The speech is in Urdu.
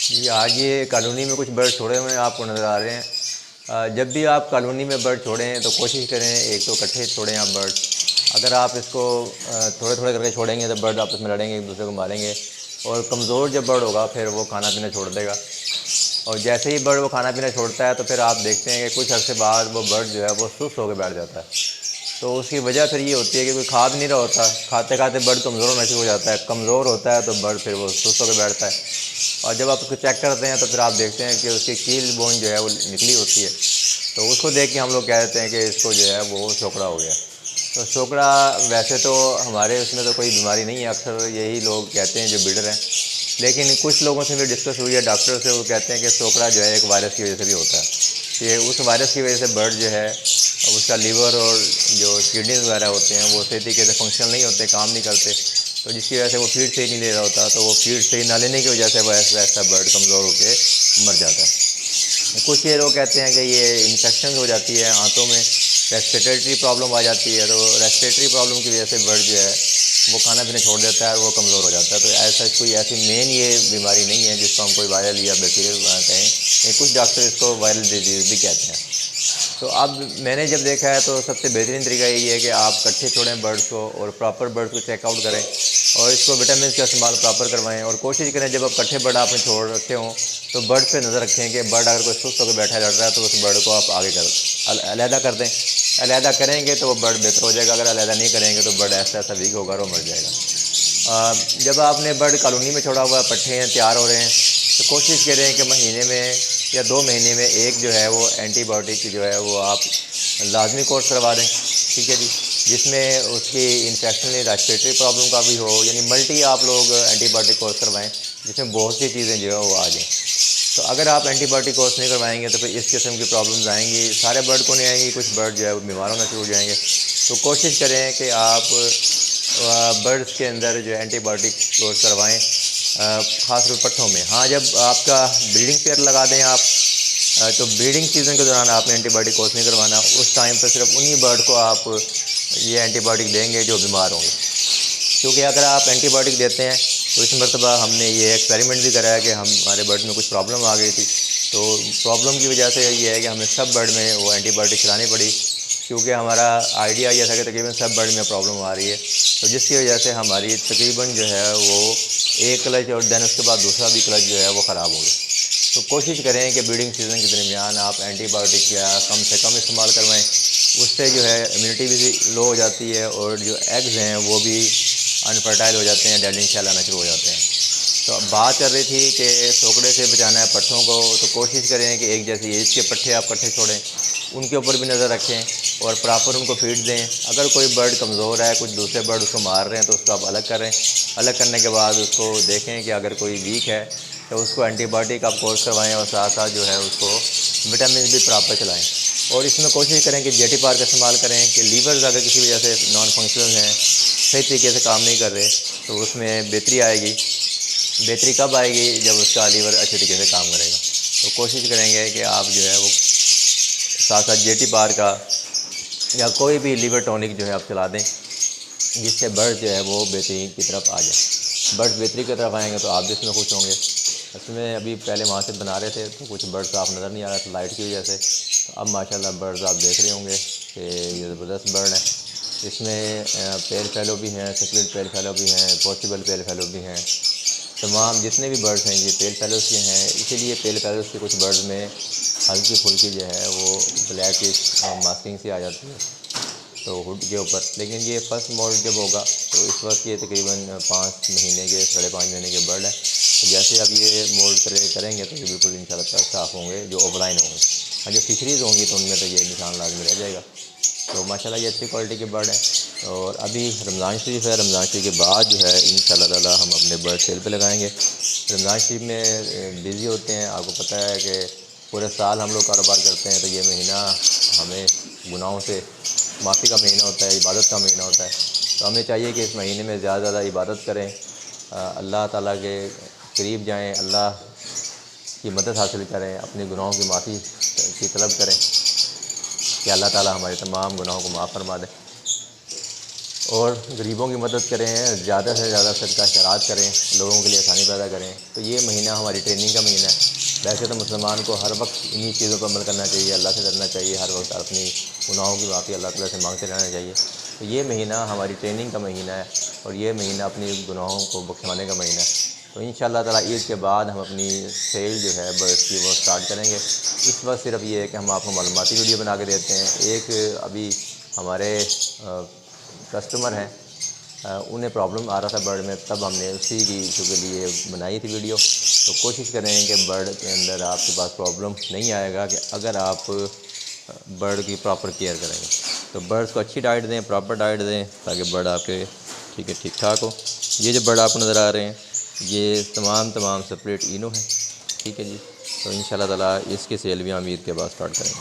جی آج یہ کالونی میں کچھ برڈ چھوڑے ہوئے ہیں آپ کو نظر آ رہے ہیں۔ جب بھی آپ کالونی میں برڈ چھوڑیں تو کوشش کریں ایک تو اکٹھے چھوڑیں آپ برڈ۔ اگر آپ اس کو تھوڑے تھوڑے کر کے چھوڑیں گے تو برڈ آپس میں لڑیں گے، ایک دوسرے کو ماریں گے، اور کمزور جب برڈ ہوگا پھر وہ کھانا پینا چھوڑ دے گا، اور جیسے ہی برڈ وہ کھانا پینا چھوڑتا ہے تو پھر آپ دیکھتے ہیں کہ کچھ عرصے بعد وہ برڈ جو ہے وہ سست ہو کے بیٹھ جاتا ہے۔ تو اس کی وجہ پھر یہ ہوتی ہے کہ کوئی کھا بھی نہیں رہا ہوتا، کھاتے کھاتے برڈ کمزور ہونا شروع ہو جاتا ہے، کمزور ہوتا ہے تو برڈ پھر وہ سست ہو کے بیٹھتا ہے، اور جب آپ اس کو چیک کرتے ہیں تو پھر آپ دیکھتے ہیں کہ اس کی کیل بون جو ہے وہ نکلی ہوتی ہے، تو اس کو دیکھ کے ہم لوگ کہتے ہیں کہ اس کو جو ہے وہ سوکڑا ہو گیا۔ تو سوکڑا ویسے تو ہمارے اس میں تو کوئی بیماری نہیں ہے، اکثر یہی لوگ کہتے ہیں جو بلڈر ہیں، لیکن کچھ لوگوں سے بھی ڈسکس ہوئی ہے ڈاکٹر سے، وہ کہتے ہیں کہ سوکڑا جو ہے ایک وائرس کی وجہ سے بھی ہوتا ہے، کہ اس وائرس کی وجہ سے برڈ جو ہے اس کا لیور اور جو کڈنیز وغیرہ ہوتے ہیں وہ صحیح طریقے سے فنکشن نہیں ہوتے، کام نہیں کرتے، تو جس کی وجہ سے وہ فیڈ صحیح نہیں لے رہا ہوتا، تو وہ فیڈ صحیح نہ لینے کی وجہ سے ویسا برڈ کمزور ہو کے مر جاتا ہے۔ کچھ یہ لوگ کہتے ہیں کہ یہ انفیکشن ہو جاتی ہے آنتوں میں، ریسپریٹری پرابلم آ جاتی ہے، تو ریسپریٹری پرابلم کی وجہ سے برڈ جو ہے وہ کھانا پینا چھوڑ دیتا ہے اور وہ کمزور ہو جاتا ہے۔ تو ایسا کوئی ایسی مین یہ بیماری نہیں ہے جس کو ہم کوئی وائرل یا بیکٹیریل کہیں، کچھ ڈاکٹر اس کو وائرل ڈیزیز بھی کہتے ہیں۔ تو اب میں نے جب دیکھا ہے تو سب سے بہترین طریقہ یہی ہے کہ آپ اکٹھے چھوڑیں برڈس کو، اور پراپر برڈس کو چیک آؤٹ کریں، اور اس کو وٹامنس کا استعمال پراپر کروائیں، اور کوشش کریں جب آپ اکٹھے برڈ آپ نے چھوڑ رکھے ہوں تو برڈ پہ نظر رکھیں کہ برڈ اگر کوئی سست ہو کے بیٹھا لڑ رہا ہے تو اس برڈ کو آپ آگے علیحدہ کر دیں۔ علیحدہ کریں گے تو وہ برڈ بہتر ہو جائے گا، اگر علیحدہ نہیں کریں گے تو برڈ ایسا ایسا ویک ہوگا اور وہ مر جائے گا۔ جب آپ نے برڈ کالونی میں چھوڑا ہوا ہے، پٹھے ہیں تیار ہو رہے ہیں، تو کوشش کریں کہ مہینے میں یا 2 مہینے میں ایک جو ہے وہ اینٹی بایوٹک جو ہے وہ آپ لازمی کورس کروا دیں، ٹھیک ہے جی، جس میں اس کی انفیکشن ریسپریٹری پرابلم کا بھی ہو، یعنی ملٹی آپ لوگ اینٹی بایوٹک کورس کروائیں جس میں بہت سی چیزیں جو ہے وہ آ جائیں۔ تو اگر آپ اینٹی بایوٹک کورس نہیں کروائیں گے تو پھر اس قسم کی پرابلمز آئیں گی، سارے برڈ کو نہیں آئیں گی، کچھ برڈ جو ہے وہ بیمار ہونا شروع ہو جائیں گے۔ تو کوشش کریں کہ آپ برڈس کے اندر جو اینٹی بایوٹک کورس کروائیں، خاص طور پٹھوں میں۔ ہاں جب آپ کا بریڈنگ پیئر لگا دیں آپ، تو بریڈنگ سیزن کے دوران آپ نے اینٹی بایوٹک کورس نہیں کروانا، اس ٹائم پہ صرف انہی برڈ کو آپ یہ اینٹی بایوٹک دیں گے جو بیمار ہوں گے، کیونکہ اگر آپ اینٹی بایوٹک دیتے ہیں تو اس مرتبہ ہم نے یہ ایکسپیریمنٹ بھی کرایا کہ ہمارے برڈ میں کچھ پرابلم آ گئی تھی، تو پرابلم کی وجہ سے یہ ہے کہ ہمیں سب برڈ میں وہ اینٹی بایوٹک کھلانی پڑی، کیونکہ ہمارا آئیڈیا یہ تھا کہ تقریباً سب برڈ میں پرابلم آ رہی ہے، تو جس کی وجہ سے ہماری تقریباً جو ہے وہ ایک کلچ اور دین اس کے بعد دوسرا بھی کلچ جو ہے وہ خراب ہو گیا۔ تو کوشش کریں کہ بریڈنگ سیزن کے درمیان آپ اینٹی بایوٹک یا کم سے کم استعمال کروائیں، اس سے جو ہے امیونٹی بھی لو ہو جاتی ہے، اور جو ایگز ہیں وہ بھی انفرٹائل ہو جاتے ہیں، ڈیڈنگ سیل آنا شروع ہو جاتے ہیں۔ تو اب بات چل رہی تھی کہ سوکڑے سے بچانا ہے پٹھوں کو، تو کوشش کریں کہ ایک جیسی ایج کے پٹھے آپ کٹھے چھوڑیں، ان کے اوپر بھی نظر رکھیں اور پراپر ان کو فیڈ دیں۔ اگر کوئی برڈ کمزور ہے، کچھ دوسرے برڈ اس کو مار رہے ہیں تو اس کو آپ الگ کریں، الگ کرنے کے بعد اس کو دیکھیں کہ اگر کوئی ویک ہے تو اس کو اینٹی بایوٹک آپ کورس کروائیں، اور ساتھ ساتھ جو ہے اس کو وٹامنس بھی پراپر چلائیں، اور اس میں کوشش کریں کہ جی ٹی پار کا استعمال کریں کہ لیورز اگر کسی وجہ سے نان فنکشنل ہیں، صحیح طریقے سے کام نہیں کر رہے، تو اس میں بہتری آئے گی۔ بہتری کب آئے گی؟ جب اس کا لیور اچھے طریقے سے کام کرے گا۔ تو کوشش کریں گے کہ آپ جو ہے وہ ساتھ ساتھ جی ٹی پار کا یا کوئی بھی لیور ٹونک جو ہے آپ چلا دیں، جس سے برڈ جو ہے وہ بہترین کی طرف آ جائیں۔ برڈ بہتری کی طرف آئیں گے تو آپ بھی اس میں خوش ہوں گے۔ اس میں ابھی پہلے وہاں سے بنا رہے تھے تو کچھ برڈ صاف نظر نہیں آ رہا تھا لائٹ کی وجہ سے، تو اب ماشاءاللہ برڈز آپ دیکھ رہے ہوں گے کہ یہ زبردست برڈ ہیں۔ اس میں پیل فیلو بھی ہیں، سکلڈ پیل فیلو بھی ہیں، پوسیبل پیل فیلو بھی ہیں، تمام جتنے بھی برڈز ہیں یہ پیل فیلوز کے ہیں، اسی لیے پیل فیلوز کے کچھ برڈز میں ہلکی پھلکی جو ہے وہ بلیکش ماسکنگ سی آ جاتی ہے تو ہوڈ کے اوپر، لیکن یہ فرسٹ مولڈ جب ہوگا تو اس وقت یہ تقریباً 5 مہینے کے 5.5 مہینے کے برڈ ہیں، تو جیسے اب یہ مولڈ کریں گے تو یہ بالکل انشاءاللہ تعالیٰ صاف ہوں گے جو اوور لائن ہوں گے، اور جو فشریز ہوں گی تو ان میں تو یہ نشان لازمی رہ جائے گا۔ تو ماشاءاللہ یہ اچھی کوالٹی کے برڈ ہیں، اور ابھی رمضان شریف ہے، رمضان شریف کے بعد جو ہے انشاءاللہ تعالیٰ ہم اپنے برڈ سیل پہ لگائیں گے۔ رمضان شریف میں بزی ہوتے ہیں، آپ کو پتہ ہے کہ پورے سال ہم لوگ کاروبار کرتے ہیں، تو یہ مہینہ ہمیں گناہوں سے معافی کا مہینہ ہوتا ہے، عبادت کا مہینہ ہوتا ہے، تو ہمیں چاہیے کہ اس مہینے میں زیادہ زیادہ عبادت کریں، اللہ تعالیٰ کے قریب جائیں، اللہ کی مدد حاصل کریں، اپنے گناہوں کی معافی کی طلب کریں کہ اللہ تعالیٰ ہمارے تمام گناہوں کو معاف فرما دے۔ اور غریبوں کی مدد کریں، زیادہ سے زیادہ صدقہ خیرات کریں، لوگوں کے لیے آسانی پیدا کریں۔ تو یہ مہینہ ہماری ٹریننگ کا مہینہ ہے۔ ویسے تو مسلمان کو ہر وقت انہی چیزوں پر عمل کرنا چاہیے، اللہ سے ڈرنا چاہیے، ہر وقت اپنی گناہوں کی معافی اللہ تعالیٰ سے مانگتے رہنا چاہیے۔ تو یہ مہینہ ہماری ٹریننگ کا مہینہ ہے، اور یہ مہینہ اپنی گناہوں کو بخشوانے کا مہینہ ہے۔ تو انشاءاللہ تعالیٰ عید کے بعد ہم اپنی سیل جو ہے برڈس کی وہ سٹارٹ کریں گے۔ اس وقت صرف یہ ہے کہ ہم آپ کو معلوماتی ویڈیو بنا کے دیتے ہیں۔ ایک ابھی ہمارے کسٹمر ہیں، انہیں پرابلم آ رہا تھا برڈ میں، تب ہم نے اسی کی کے لیے بنائی تھی ویڈیو۔ تو کوشش کریں کہ برڈ کے اندر آپ کے پاس پرابلم نہیں آئے گا کہ اگر آپ برڈ کی پراپر کیئر کریں گے۔ تو برڈس کو اچھی ڈائٹ دیں، پراپر ڈائٹ دیں، تاکہ برڈ آپ کے ٹھیک ٹھاک ہو۔ یہ جو برڈ آپ کو نظر آ رہے ہیں یہ تمام سپریٹ اینو ہیں، ٹھیک ہے جی۔ تو انشاءاللہ تعالیٰ اس کی سیل بھی ہم عید کے بعد سٹارٹ کریں گے۔